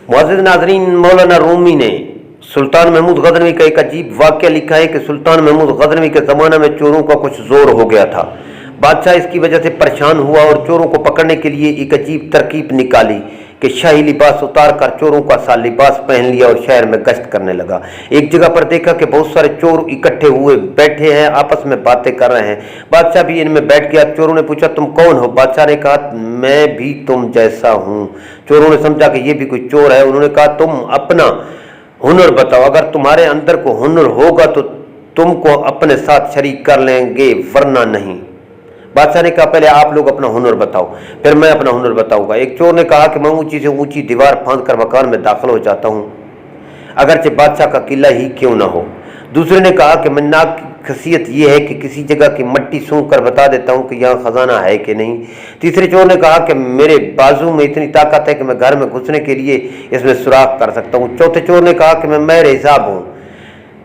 मुअज़्ज़िज़ नाज़रीन, मौलाना रूमी ने सुल्तान महमूद गज़नवी का एक अजीब वाक़या लिखा है कि सुल्तान महमूद गज़नवी के ज़माने में चोरों का कुछ ज़ोर हो गया था। बादशाह इसकी वजह से परेशान हुआ और चोरों को पकड़ने के लिए एक अजीब तरकीब निकाली कि शाही लिबास उतार कर चोरों का सा लिबास पहन लिया और शहर में गश्त करने लगा। एक जगह पर देखा कि बहुत सारे चोर इकट्ठे हुए बैठे हैं, आपस में बातें कर रहे हैं। बादशाह भी इनमें बैठ गया। चोरों ने पूछा, तुम कौन हो? बादशाह ने कहा, मैं भी तुम जैसा हूँ। चोरों ने समझा कि ये भी कोई चोर है। उन्होंने कहा, तुम अपना हुनर बताओ, अगर तुम्हारे अंदर को हुनर होगा तो तुमको अपने साथ शरीक कर लेंगे, वरना नहीं। बादशाह ने कहा, पहले आप लोग अपना हुनर बताओ, फिर मैं अपना हुनर बताऊंगा। एक चोर ने कहा कि मैं ऊंची से ऊंची दीवार फांद कर मकान में दाखिल हो जाता हूँ, अगरचे बादशाह का किला ही क्यों ना हो। दूसरे ने कहा कि मैं नाक की खसियत ये है कि किसी जगह की मट्टी सूंघ कर बता देता हूँ कि यहाँ खजाना है कि नहीं। तीसरे चोर ने कहा कि मेरे बाजू में इतनी ताकत है कि मैं घर में घुसने के लिए इसमें सुराख कर सकता हूँ। चौथे चोर ने कहा कि मैं मेरे हिसाब हूँ,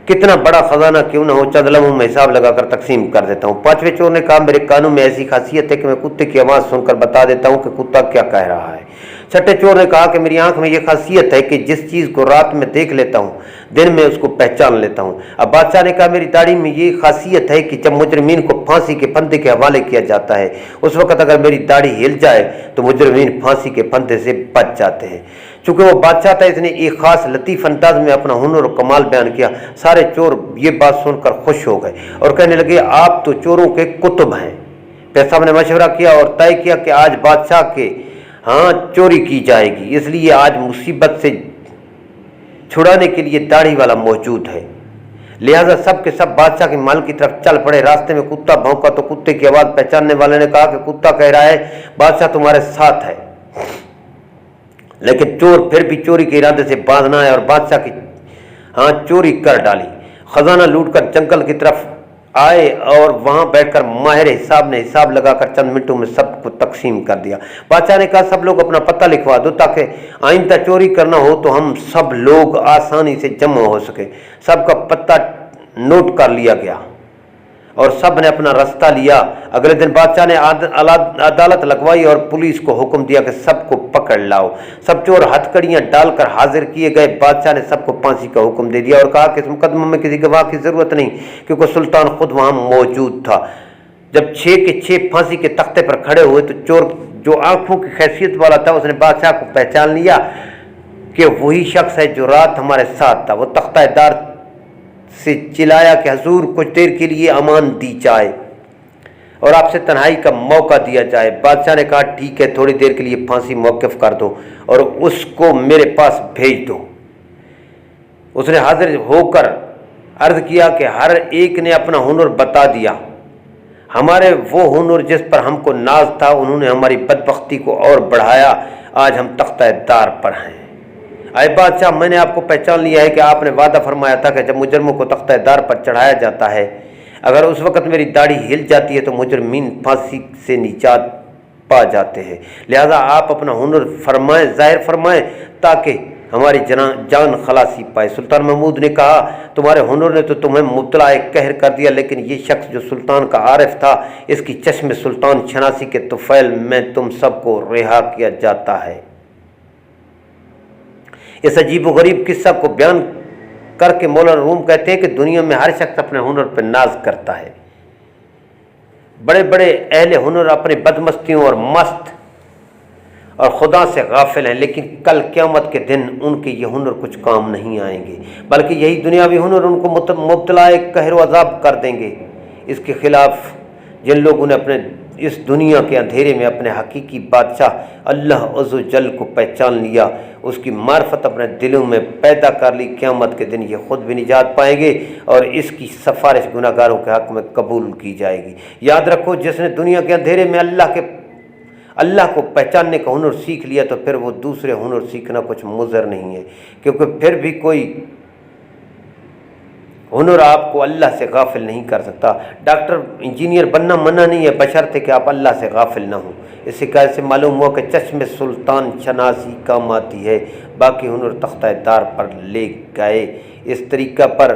कितना बड़ा खजाना क्यों ना हो, चंद लम्हों में हिसाब लगाकर तकसीम कर देता हूँ। पांचवें चोर ने कहा, मेरे कानों में ऐसी खासियत है कि मैं कुत्ते की आवाज़ सुनकर बता देता हूँ कि कुत्ता क्या कह रहा है। छठे चोर ने कहा कि मेरी आंख में यह खासियत है कि जिस चीज़ को रात में देख लेता हूँ दिन में उसको पहचान लेता हूँ। अब बादशाह ने कहा, मेरी दाढ़ी में ये खासियत है कि जब मुजरिमीन को फांसी के फंदे के हवाले किया जाता है उस वक्त अगर मेरी दाढ़ी हिल जाए तो मुजरिमीन फांसी के फंदे से बच जाते हैं। चूँकि वो बादशाह था, इसने एक ख़ास लतीफ़ अंदाज में अपना हुनर और कमाल बयान किया। सारे चोर ये बात सुनकर खुश हो गए और कहने लगे, आप तो चोरों के कुतुब हैं। फिर साहब ने मशवरा किया और तय किया कि आज बादशाह के चोरी की जाएगी, इसलिए आज मुसीबत से छुड़ाने के लिए दाढ़ी वाला मौजूद है। लिहाजा सब के सब बादशाह के महल की तरफ चल पड़े। रास्ते में कुत्ता भौंका तो कुत्ते की आवाज़ पहचानने वाले ने कहा कि कुत्ता कह रहा है बादशाह तुम्हारे साथ है। लेकिन चोर फिर भी चोरी के इरादे से बांधना है और बादशाह की चोरी कर डाली। खजाना लूटकर जंगल की तरफ आए और वहां बैठकर माहिर हिसाब ने हिसाब लगाकर चंद मिनटों में सबको तकसीम कर दिया। बादशाह ने कहा, सब लोग अपना पता लिखवा दो ताकि आइंदा चोरी करना हो तो हम सब लोग आसानी से जमा हो सके। सबका पता नोट कर लिया गया और सब ने अपना रास्ता लिया। अगले दिन बादशाह ने अदालत लगवाई और पुलिस को हुक्म दिया कि सबको पकड़ लाओ। सब चोर हथकड़ियां डालकर हाजिर किए गए। बादशाह ने सबको फांसी का हुक्म दे दिया और कहा कि इस मुकदमे में किसी गवाह की जरूरत नहीं, क्योंकि सुल्तान खुद वहां मौजूद था। जब 6 के 6 फांसी के तख्ते पर खड़े हुए तो चोर जो आंखों की हैसियत वाला था उसने बादशाह को पहचान लिया कि वही शख्स है जो रात हमारे साथ था। वो तख्तादार से चिल्लाया कि हजूर कुछ देर के लिए अमान दी जाए और आपसे तन्हाई का मौका दिया जाए। बादशाह ने कहा, ठीक है, थोड़ी देर के लिए फांसी मौक़िफ़ कर दो और उसको मेरे पास भेज दो। उसने हाजिर होकर अर्ज़ किया कि हर एक ने अपना हुनर बता दिया। हमारे वो हुनर जिस पर हमको नाज था उन्होंने हमारी बदबख्ती को और बढ़ाया। आज हम तख्तादार पर हैं। आए बादशाह, मैंने आपको पहचान लिया है कि आपने वादा फरमाया था कि जब मुजरमों को तख्तादार पर चढ़ाया जाता है अगर उस वक़्त मेरी दाढ़ी हिल जाती है तो मुजरमीन फांसी से निजात पा जाते हैं। लिहाजा आप अपना हुनर फरमाएं, ज़ाहिर फरमाएं ताकि हमारी जान खलासी पाए। सुल्तान महमूद ने कहा, तुम्हारे हुनर ने तो तुम्हें मुब्तला कहर कर दिया, लेकिन ये शख्स जो सुल्तान का आरिफ था इसकी चश्मे सुल्तान शनासी के तुफैल में तुम सबको रिहा किया जाता है। इस अजीब व गरीब किस्सा को बयान करके मौलाना रूम कहते हैं कि दुनिया में हर शख्स अपने हुनर पर नाज करता है। बड़े बड़े अहले हुनर अपनी बदमस्तियों और मस्त और खुदा से गाफिल हैं, लेकिन कल क़यामत के दिन उनके ये हुनर कुछ काम नहीं आएंगे, बल्कि यही दुनियावी हुनर उनको मुब्तला कहर व अज़ाब कर देंगे। इसके खिलाफ जिन लोगों ने अपने इस दुनिया के अंधेरे में अपने हकीकी बादशाह अल्लाह अज़्ज़ व जल को पहचान लिया, उसकी मार्फत अपने दिलों में पैदा कर ली, क़यामत के दिन ये खुद भी निजात पाएंगे और इसकी सिफारिश गुनाहगारों के हक़ में कबूल की जाएगी। याद रखो, जिसने दुनिया के अंधेरे में अल्लाह को पहचानने का हुनर सीख लिया तो फिर वो दूसरे हुनर सीखना कुछ मुज़र नहीं है, क्योंकि फिर भी कोई हुनर आपको अल्लाह से गाफिल नहीं कर सकता। डॉक्टर इंजीनियर बनना मना नहीं है, बशर्ते कि आप अल्लाह से गाफिल ना हो। इस हिकायत से मालूम हुआ कि चश्मे सुल्तान शनासी काम आती है, बाकी हुनर तख्तादार पर ले गए। इस तरीक़ा पर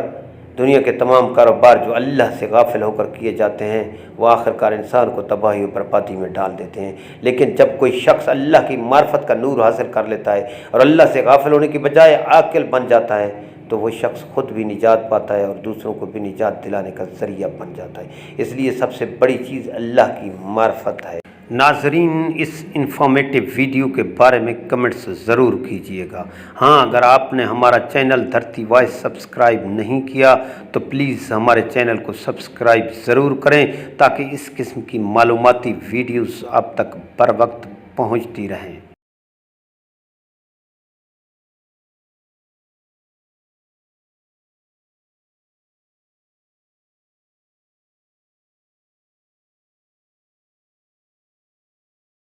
دنیا کے تمام کاروبار جو اللہ سے غافل ہو کر کیے جاتے ہیں وہ آخرکار انسان کو تباہی و بربادی میں ڈال دیتے ہیں۔ لیکن جب کوئی شخص اللہ کی معرفت کا نور حاصل کر لیتا ہے اور اللہ سے غافل ہونے کی بجائے عاقل بن جاتا ہے تو وہ شخص خود بھی نجات پاتا ہے اور دوسروں کو بھی نجات دلانے کا ذریعہ بن جاتا ہے۔ اس لیے سب سے بڑی چیز اللہ کی معرفت ہے۔ ناظرین، اس انفارمیٹیو ویڈیو کے بارے میں کمنٹس ضرور کیجئے گا۔ ہاں، اگر آپ نے ہمارا چینل دھرتی وائس سبسکرائب نہیں کیا تو پلیز ہمارے چینل کو سبسکرائب ضرور کریں تاکہ اس قسم کی معلوماتی ویڈیوز آپ تک بر وقت پہنچتی رہیں۔